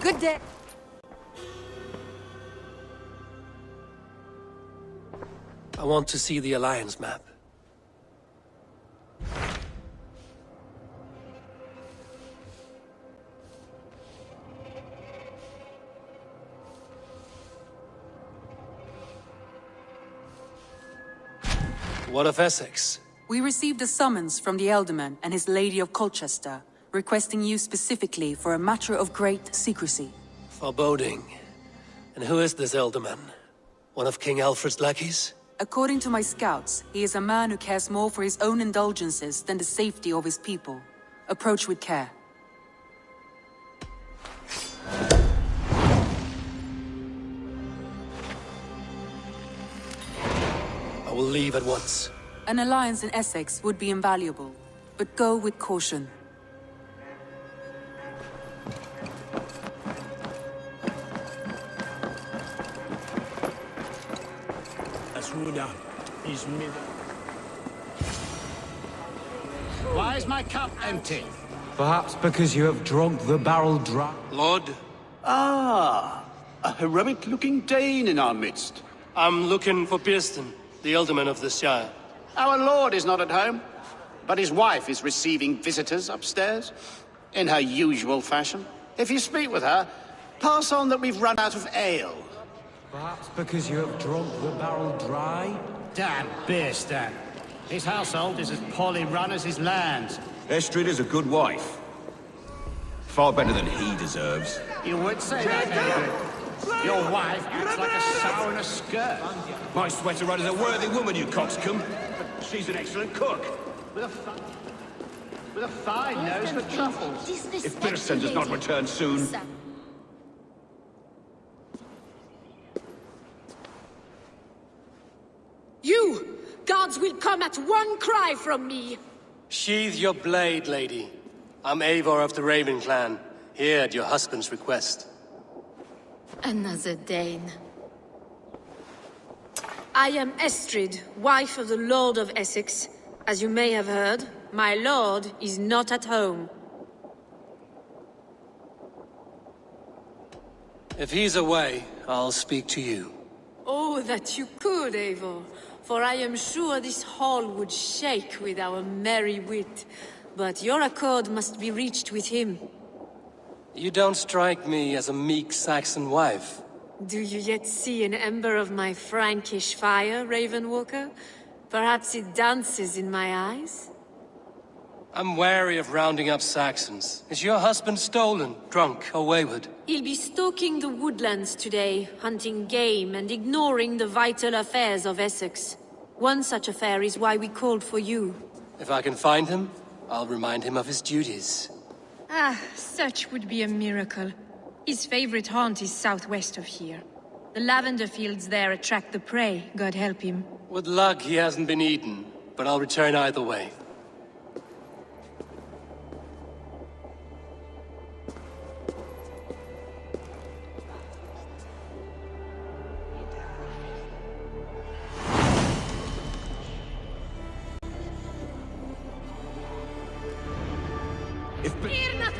Good day. I want to see the Alliance map. What of Essex? We received a summons from the Ealdorman and his Lady of Colchester, requesting you specifically for a matter of great secrecy. Foreboding. And who is this Ealdorman? One of King Alfred's lackeys? According to my scouts, he is a man who cares more for his own indulgences than the safety of his people. Approach with care. I will leave at once. An alliance in Essex would be invaluable, but go with caution. Why is my cup empty? Perhaps because you have drunk the barrel dry. Lord, Ah, a heroic-looking Dane in our midst. I'm looking for Pearson, the Ealdorman of the Shire. Our lord is not at home, but his wife is receiving visitors upstairs, in her usual fashion. If you speak with her, pass on that we've run out of ale. Perhaps because you have drunk the barrel dry. Damn beer stand. His household is as poorly run as his lands. Estrid is a good wife. Far better than he deserves. You would say that, David. Your wife acts like a sow in a skirt. My sweater run is a worthy woman, you coxcomb. She's an excellent cook. With a fine nose for truffles. If Pearson does not return soon... You! Gods will come at one cry from me! Sheathe your blade, lady. I'm Eivor of the Raven clan, here at your husband's request. Another Dane. I am Estrid, wife of the Lord of Essex. As you may have heard, my lord is not at home. If he's away, I'll speak to you. Oh, that you could, Eivor. For I am sure this hall would shake with our merry wit. But your accord must be reached with him. You don't strike me as a meek Saxon wife. Do you yet see an ember of my Frankish fire, Ravenwalker? Perhaps it dances in my eyes? I'm wary of rounding up Saxons. Is your husband stolen, drunk, or wayward? He'll be stalking the woodlands today, hunting game and ignoring the vital affairs of Essex. One such affair is why we called for you. If I can find him, I'll remind him of his duties. Ah, such would be a miracle. His favorite haunt is southwest of here. The lavender fields there attract the prey, God help him. With luck, he hasn't been eaten, but I'll return either way.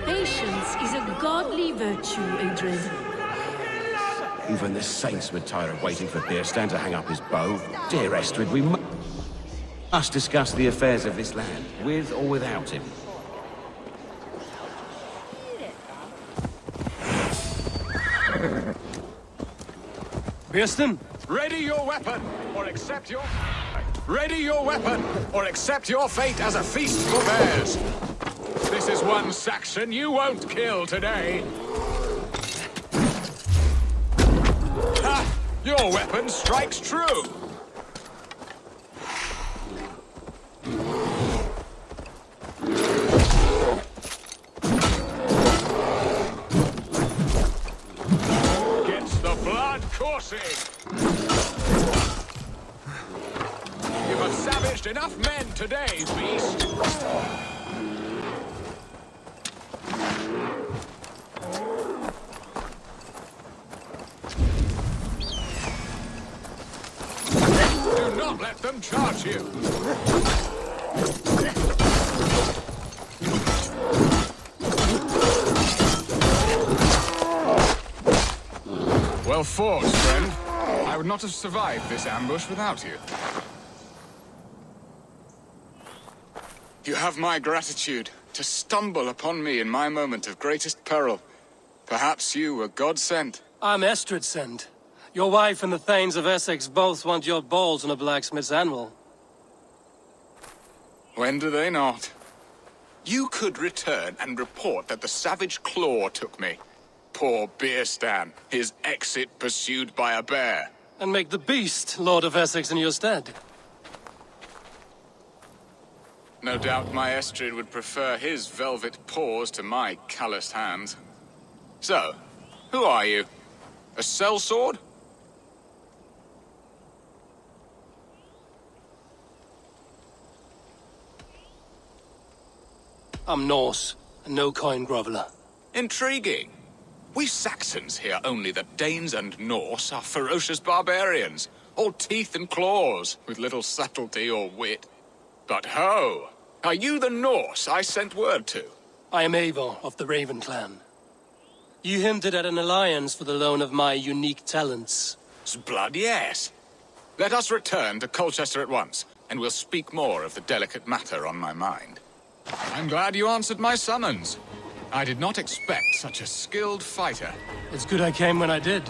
Patience is a godly virtue, Adrid. Even the saints would tire of waiting for Beerstan to hang up his bow. Dear Estrid, we must discuss the affairs of this land, with or without him. Pearson? Ready your weapon, or accept your... Ready your weapon, or accept your fate as a feast for bears. This is one Saxon you won't kill today. Ha! Your weapon strikes true. Gets the blood coursing. You have savaged enough men today, beast. Do not let them charge you. force, friend. I would not have survived this ambush without you. You have my gratitude to stumble upon me in my moment of greatest peril. Perhaps you were God-sent. I'm Estrid sent. Your wife and the Thanes of Essex both want your balls on a blacksmith's anvil. When do they not? You could return and report that the savage Claw took me. Poor Beerstan, his exit pursued by a bear. And make the beast Lord of Essex in your stead. No doubt my Estrid would prefer his velvet paws to my calloused hands. So, who are you? A sellsword? I'm Norse, and no coin groveler. Intriguing. We Saxons hear only that Danes and Norse are ferocious barbarians, all teeth and claws, with little subtlety or wit. But ho! Are you the Norse I sent word to? I am Eivor of the Raven clan. You hinted at an alliance for the loan of my unique talents. S'blood, yes. Let us return to Colchester at once, and we'll speak more of the delicate matter on my mind. I'm glad you answered my summons. I did not expect such a skilled fighter. It's good I came when I did.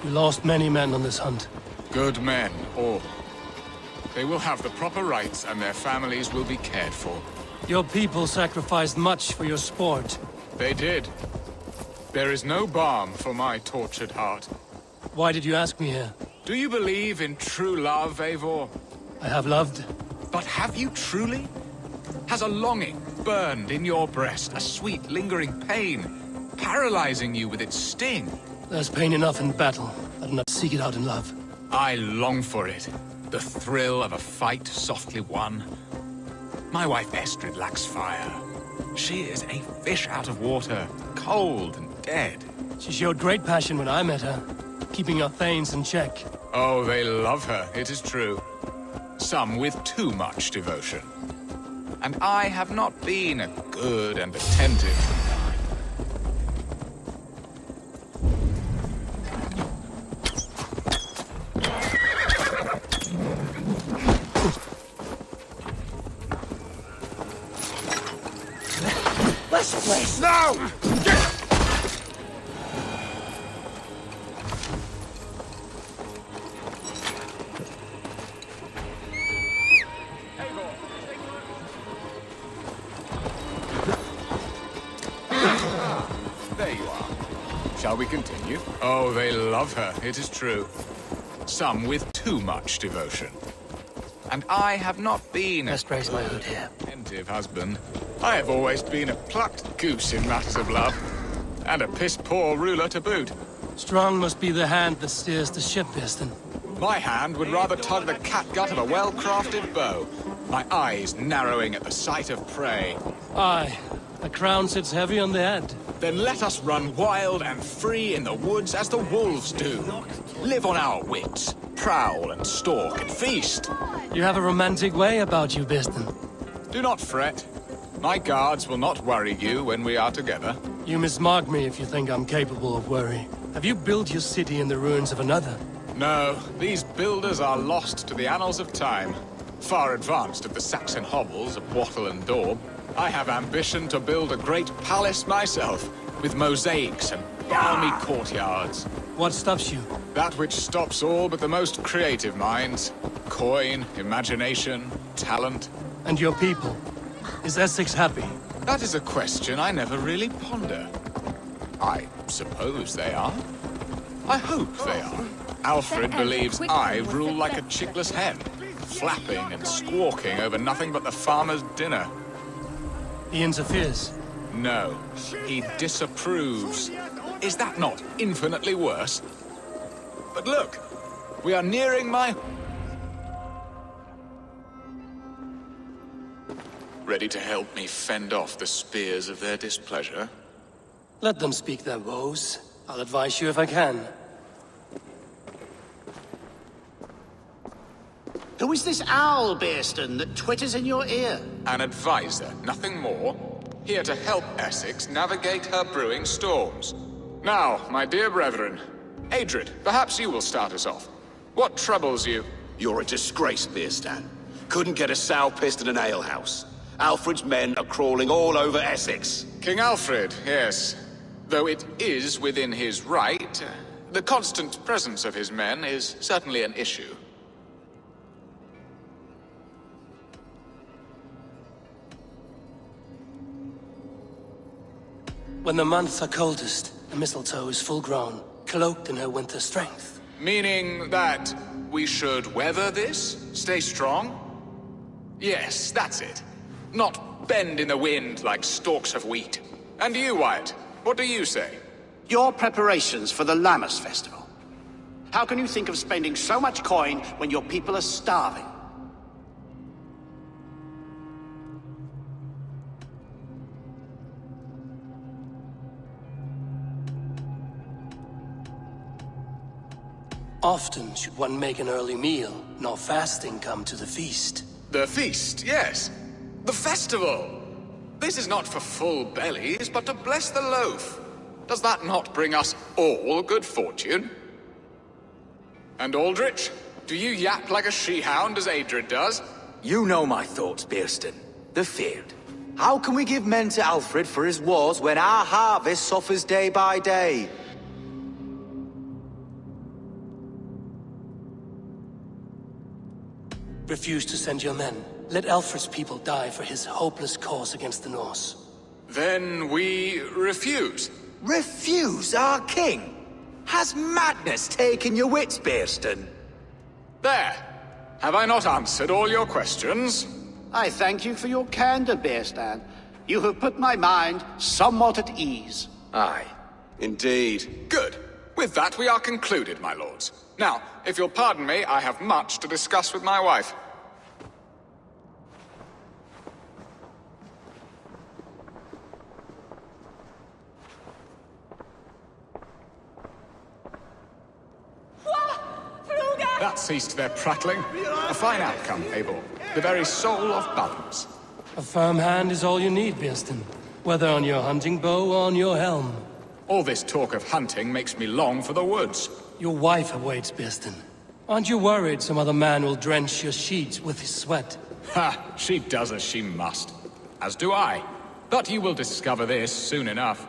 We lost many men on this hunt. Good men, all. They will have the proper rights, and their families will be cared for. Your people sacrificed much for your sport. They did. There is no balm for my tortured heart. Why did you ask me here? Do you believe in true love, Eivor? I have loved. But have you truly? Has a longing burned in your breast, a sweet, lingering pain, paralyzing you with its sting? There's pain enough in battle. I do not seek it out in love. I long for it. The thrill of a fight softly won. My wife Estrid lacks fire. She is a fish out of water, cold and dead. She showed great passion when I met her, keeping our Thanes in check. Oh, they love her, it is true. Some with too much devotion. And I have not been good and attentive. This place! No! There you are. Shall we continue? Oh, they love her, it is true. Some with too much devotion. And I have not been Best raise my hood here. attentive husband. I have always been a plucked goose in matters of love. And a piss-poor ruler to boot. Strong must be the hand that steers the ship, Piston. My hand would rather tug the catgut of a well-crafted bow. My eyes narrowing at the sight of prey. Aye, the crown sits heavy on the head. Then let us run wild and free in the woods as the wolves do. Live on our wits, prowl and stalk and feast. You have a romantic way about you, Piston. Do not fret. My guards will not worry you when we are together. You mismark me if you think I'm capable of worry. Have you built your city in the ruins of another? No, these builders are lost to the annals of time. Far advanced of the Saxon hovels of Wattle and Daub. I have ambition to build a great palace myself, with mosaics and balmy courtyards. What stops you? That which stops all but the most creative minds. Coin, imagination, talent. And your people? Is Essex happy? That is a question I never really ponder. I suppose they are. I hope they are. Alfred believes I rule like a chickless hen, flapping and squawking over nothing but the farmer's dinner. He interferes. No, he disapproves. Is that not infinitely worse? But look, we are nearing my... Ready to help me fend off the spears of their displeasure? Let them speak their woes. I'll advise you if I can. Who is this owl, Beerston, that twitters in your ear? An advisor, nothing more. Here to help Essex navigate her brewing storms. Now, my dear brethren, Adrid, perhaps you will start us off. What troubles you? You're a disgrace, Beerstan. Couldn't get a sow pissed in an alehouse. Alfred's men are crawling all over Essex. King Alfred, yes. Though it is within his right, the constant presence of his men is certainly an issue. When the months are coldest, the mistletoe is full grown, cloaked in her winter strength. Meaning that we should weather this? Stay strong? Yes, that's it. Not bend in the wind like stalks of wheat. And you, Wyatt, what do you say? Your preparations for the Lammas festival. How can you think of spending so much coin when your people are starving? Often should one make an early meal, nor fasting come to the feast. The feast, yes. The festival! This is not for full bellies, but to bless the loaf. Does that not bring us all good fortune? And Aldrich, do you yap like a she-hound as Adrid does? You know my thoughts, Beerstan. The feared. How can we give men to Alfred for his wars when our harvest suffers day by day? Refuse to send your men. Let Alfred's people die for his hopeless cause against the Norse. Then we refuse. Refuse our king? Has madness taken your wits, Beerstan? There. Have I not answered all your questions? I thank you for your candor, Beerstan. You have put my mind somewhat at ease. Aye. Indeed. Good. With that we are concluded, my lords. Now, if you'll pardon me, I have much to discuss with my wife. That ceased their prattling. A fine outcome, Abel. The very soul of balance. A firm hand is all you need, Beerstan. Whether on your hunting bow or on your helm. All this talk of hunting makes me long for the woods. Your wife awaits, Beerstan. Aren't you worried some other man will drench your sheets with his sweat? Ha! She does as she must. As do I. But you will discover this soon enough.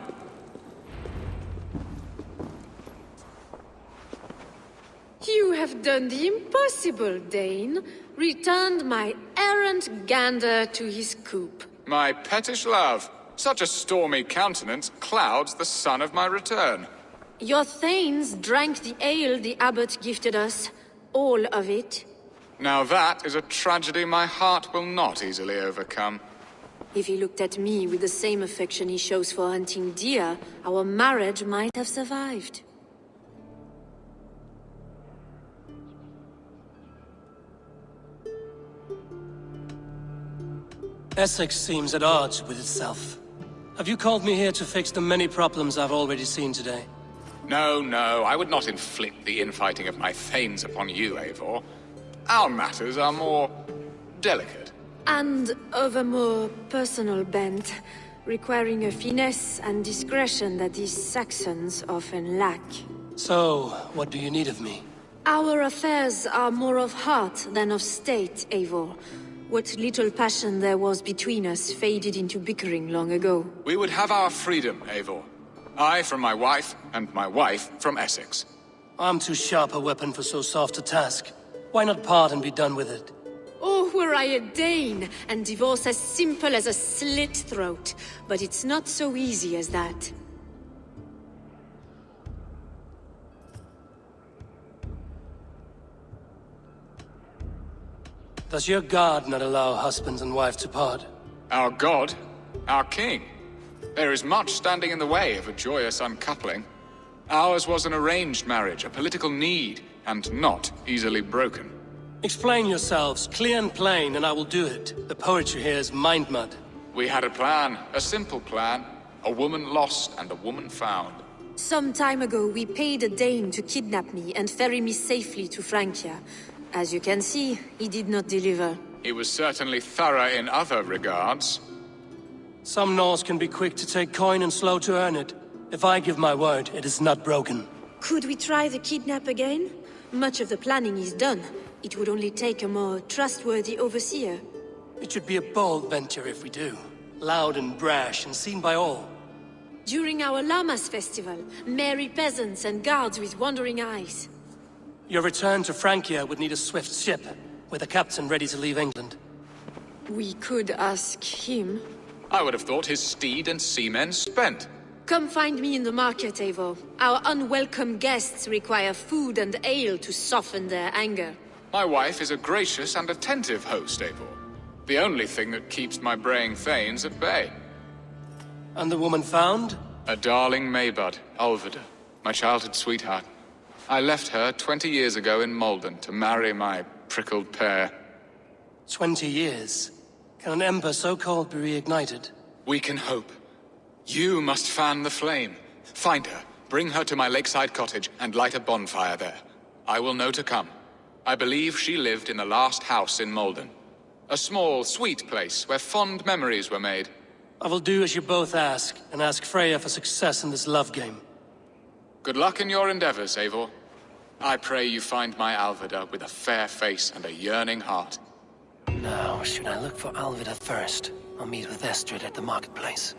You have done the impossible, Dane. Returned my errant gander to his coop. My pettish love. Such a stormy countenance clouds the sun of my return. Your thanes drank the ale the abbot gifted us. All of it. Now that is a tragedy my heart will not easily overcome. If he looked at me with the same affection he shows for hunting deer, our marriage might have survived. Essex seems at odds with itself. Have you called me here to fix the many problems I've already seen today? No, no, I would not inflict the infighting of my thanes upon you, Eivor. Our matters are more delicate. And of a more personal bent, requiring a finesse and discretion that these Saxons often lack. So, what do you need of me? Our affairs are more of heart than of state, Eivor. What little passion there was between us faded into bickering long ago. We would have our freedom, Eivor. I from my wife, and my wife from Essex. I'm too sharp a weapon for so soft a task. Why not part and be done with it? Oh, were I a Dane, and divorce as simple as a slit throat. But it's not so easy as that. Does your god not allow husbands and wife to part? Our god? Our king? There is much standing in the way of a joyous uncoupling. Ours was an arranged marriage, a political need, and not easily broken. Explain yourselves, clear and plain, and I will do it. The poetry here is mind mud. We had a plan, a simple plan. A woman lost and a woman found. Some time ago, we paid a Dane to kidnap me and ferry me safely to Francia. As you can see, he did not deliver. He was certainly thorough in other regards. Some Norse can be quick to take coin and slow to earn it. If I give my word, it is not broken. Could we try the kidnap again? Much of the planning is done. It would only take a more trustworthy overseer. It should be a bold venture if we do. Loud and brash and seen by all. During our Llamas festival, merry peasants and guards with wandering eyes. Your return to Francia would need a swift ship, with a captain ready to leave England. We could ask him. I would have thought his steed and seamen spent. Come find me in the market, Eivor. Our unwelcome guests require food and ale to soften their anger. My wife is a gracious and attentive host, Eivor. The only thing that keeps my braying thanes at bay. And the woman found? A darling Maybud, Alvida, my childhood sweetheart. I left her 20 years ago in Malden to marry my prickled pear. 20 years? Can an ember so cold be reignited? We can hope. You must fan the flame. Find her, bring her to my lakeside cottage, and light a bonfire there. I will know to come. I believe she lived in the last house in Malden. A small, sweet place where fond memories were made. I will do as you both ask, and ask Freya for success in this love game. Good luck in your endeavors, Eivor. I pray you find my Alvida with a fair face and a yearning heart. Now, should I look for Alvida first, or meet with Estrid at the marketplace?